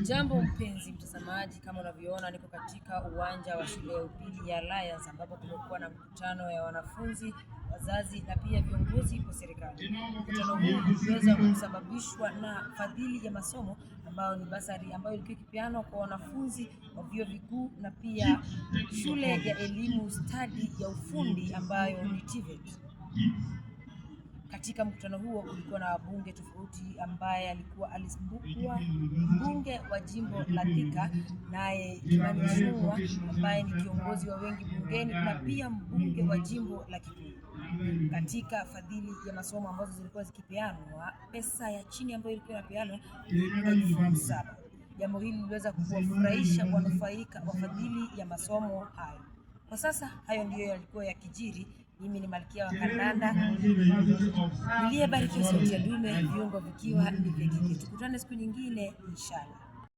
Jambo mpenzi mtazamaji, kama unavyoona niko katika uwanja wa shule ya upili ya Alliance ambapo kumekuwa na mkutano ya wanafunzi, wazazi na pia viongozi wa serikali. Mkutano huu uliweza kusababishwa na fadhili ya masomo ambayo ni basari ambayo ilikuwa ikipeanwa kwa wanafunzi wa vyuo vikuu na pia shule ya elimu stadi ya ufundi ambayo ni TVET. Katika mkutano huo kulikuwa na wabunge tofauti ambaye alikuwa mbunge wa jimbo la Thika, naye Kimani Ichung'wah ambaye ni kiongozi wa wengi bungeni, na pia mbunge wa jimbo la Kikuyu. Katika fadhili ya masomo ambazo zilikuwa zikipeanwa, pesa ya chini ambayo ilikuwa inapeanwa ni 7,000. Jambo hili liliweza kuwafurahisha wanufaika wa fadhili ya masomo hayo. Kwa sasa hayo ndiyo yalikuwa yakijiri. Mimi ni Malkia wa Kandanda niliyebarikiwa sauti ya dume, viungo vikiwa ni vya kike. Tukutane siku nyingine inshallah.